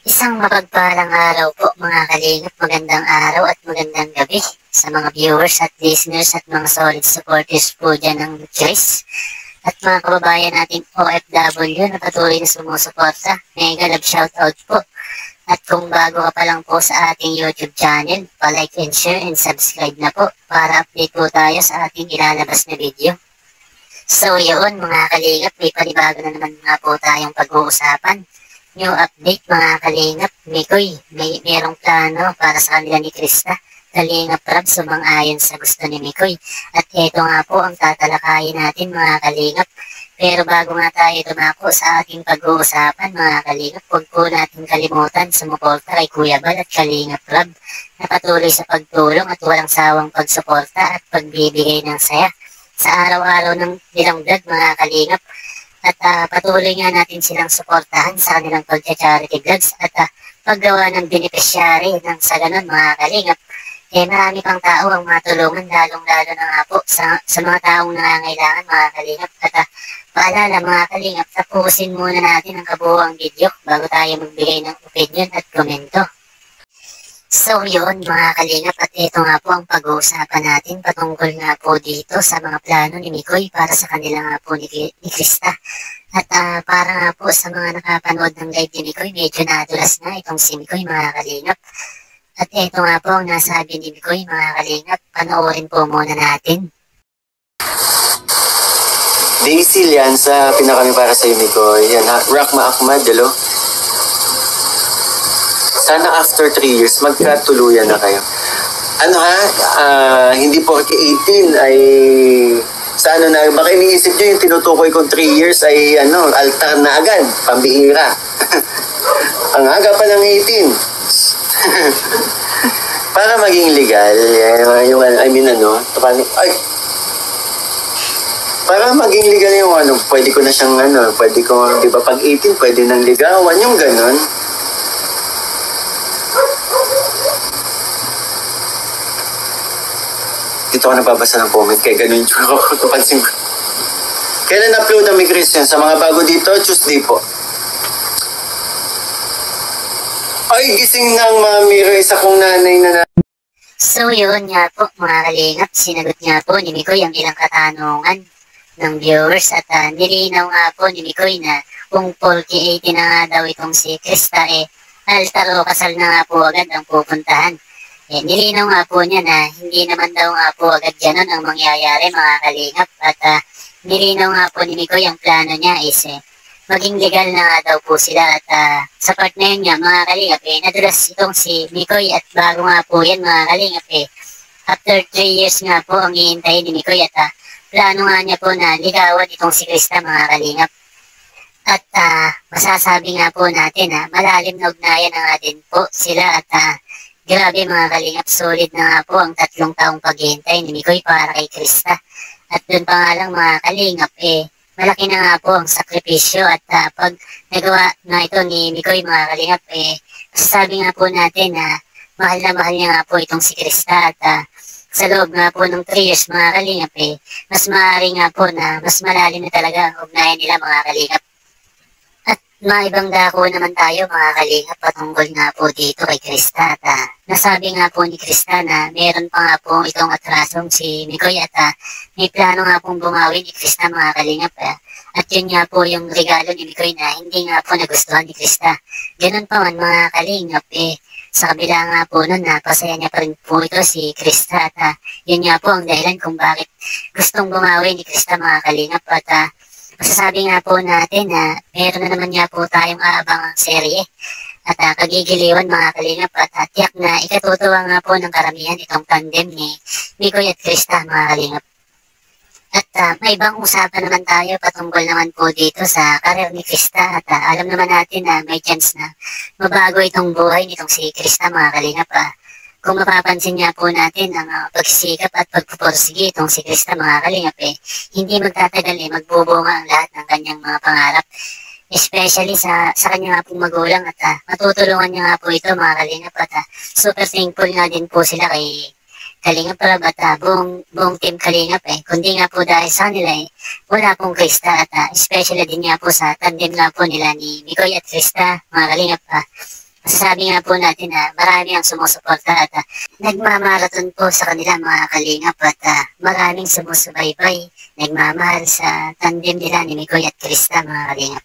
Isang mapagpalang araw po mga kalingap, magandang araw at magandang gabi sa mga viewers at listeners at mga solid supporters po dyan ng Chris at mga kababayan nating OFW na patuloy na sumusuporta. Mega love shoutout po. At kung bago ka pa lang po sa ating YouTube channel, pa-like and share and subscribe na po para update po tayo sa ating ilalabas na video. So yun mga kalingap, may panibago na naman nga po tayong pag-uusapan. New update mga kalingap, Mikoy, merong plano para sa kanila ni Krista. Kalingap Rab, sumang-ayon sa gusto ni Mikoy. At ito nga po ang tatalakayin natin mga kalingap. Pero bago nga tayo dumako sa ating pag-uusapan mga kalingap, huwag po natin kalimutan sumuporta kay Kuya Bal at Kalingap Rab na patuloy sa pagtulong at walang sawang pagsuporta at pagbibigay ng saya sa araw-araw ng bilang vlog mga kalingap. At patuloy nga natin silang suportahan sa kanilang pag-charity vlogs at paggawa ng beneficiary ng sa ganun mga kalingap. Marami pang tao ang matulungan lalong-lalo na nga po sa mga taong nangangailangan mga kalingap. At paalala mga kalingap, tapusin muna natin ang kabuuang video bago tayo magbigay ng opinion at komento. So yun mga kalingap, at ito nga po ang pag-uusapan natin patungkol nga po dito sa mga plano ni Mikoy para sa kanila nga po ni Krista. At para nga po sa mga nakapanood ng live ni Mikoy, medyo nadulas na itong si Mikoy mga kalingap. At ito nga po ang nasabi ni Mikoy mga kalingap, panoorin po muna natin. Daisy Lianza, pinakami para sa Mikoy. Yan ha, Rahma Ahmad, hello. Sana after 3 years, magkatuluyan na kayo. Ano ha, hindi po 18 ay, sa ano na, baka iniisip nyo yung tinutukoy kong 3 years ay, altar na agad, pambihira. Ang aga pa ng 18. Para maging legal, para maging legal yung pwede ko na siyang pwede ko, di ba pag 18, pwede nang ligawan, yung ganon. Dito ako nababasa ng comment, kaya ganun yung tsura ko. Napansin ko. Kailan upload ang Christian? Sa mga bago dito, Tuesday po. Ay, gising ng Mami Reyes, akong nanay na. So yun nga po mga kalingap, sinagot nga po ni Mikoy ang ilang katanungan ng viewers at nilinaw nga po ni Mikoy na kung 40-80 na nga daw itong si Krista altar o kasal na nga po agad ang pupuntahan. Nilinaw nga po niya na hindi naman daw nga po agad ganun ang mangyayari mga kalingap. At nilinaw nga po ni Mikoy ang plano niya is maging legal na nga daw po sila. At sa part na yun nga mga kalingap, nadulas itong si Mikoy at bago nga po yan mga kalingap after 3 years nga po ang iintayin ni Mikoy at plano nga niya po na ligawan itong si Krista mga kalingap. At masasabi nga po natin na malalim na ugnayan na nga din po sila at grabe mga kalingap, solid na nga po ang 3 taong paghihintay ni Mikoy para kay Krista. At doon pa nga lang mga kalingap, malaki na nga po ang sakripisyo at pag nagawa na ito ni Mikoy mga kalingap, masasabi nga po natin na mahal niya nga po itong si Krista at sa loob nga po ng 3 years mga kalingap, mas maaari nga po na mas malalim na talaga ang ugnayan nila mga kalingap. Maibang dako naman tayo mga kalingap patungkol nga po dito kay Krista at nasabi nga po ni Krista na meron pa nga po itong atrasong si Mikoy at may plano nga pong bumawi ni Krista mga kalingap at yun nga po yung regalo ni Mikoy na hindi nga po nagustuhan ni Krista. Ganun pa man mga kalingap sa kabila nga po nun napasaya niya pa rin po ito si Krista at yun nga po ang dahilan kung bakit gustong bumawi ni Krista mga kalingap at masasabi nga po natin na meron na naman nga po tayong aabangang serye at kagigiliwan mga kalingap at tiyak na ikatutuwa nga po ng karamihan itong tandem ni Mikoy at Krista mga kalingap. At may ibang usapan naman tayo patungkol naman po dito sa karir ni Krista at alam naman natin na may chance na mabago itong buhay nitong si Krista mga kalingap. Kung mapapansin nga po natin ang pagsisikap at pagpupursige itong si Krista mga kalingap hindi magtatagal magbubunga ang lahat ng kanyang mga pangarap. Especially sa kanya nga pong magulang at matutulungan niya nga po ito mga kalingap at super thankful nga din po sila kay Kalingap Rab at buong team Kalingap kundi nga po dahil sa kanila wala pong Krista at especially din nga po sa tandem nga po nila ni Mikoy at Krista mga kalingap Masasabi nga po natin na marami ang sumusuporta at nagmamarathon po sa kanila mga kalingap at maraming sumusubaybay, nagmamahal sa tandem nila ni Mikoy at Krista mga kalingap.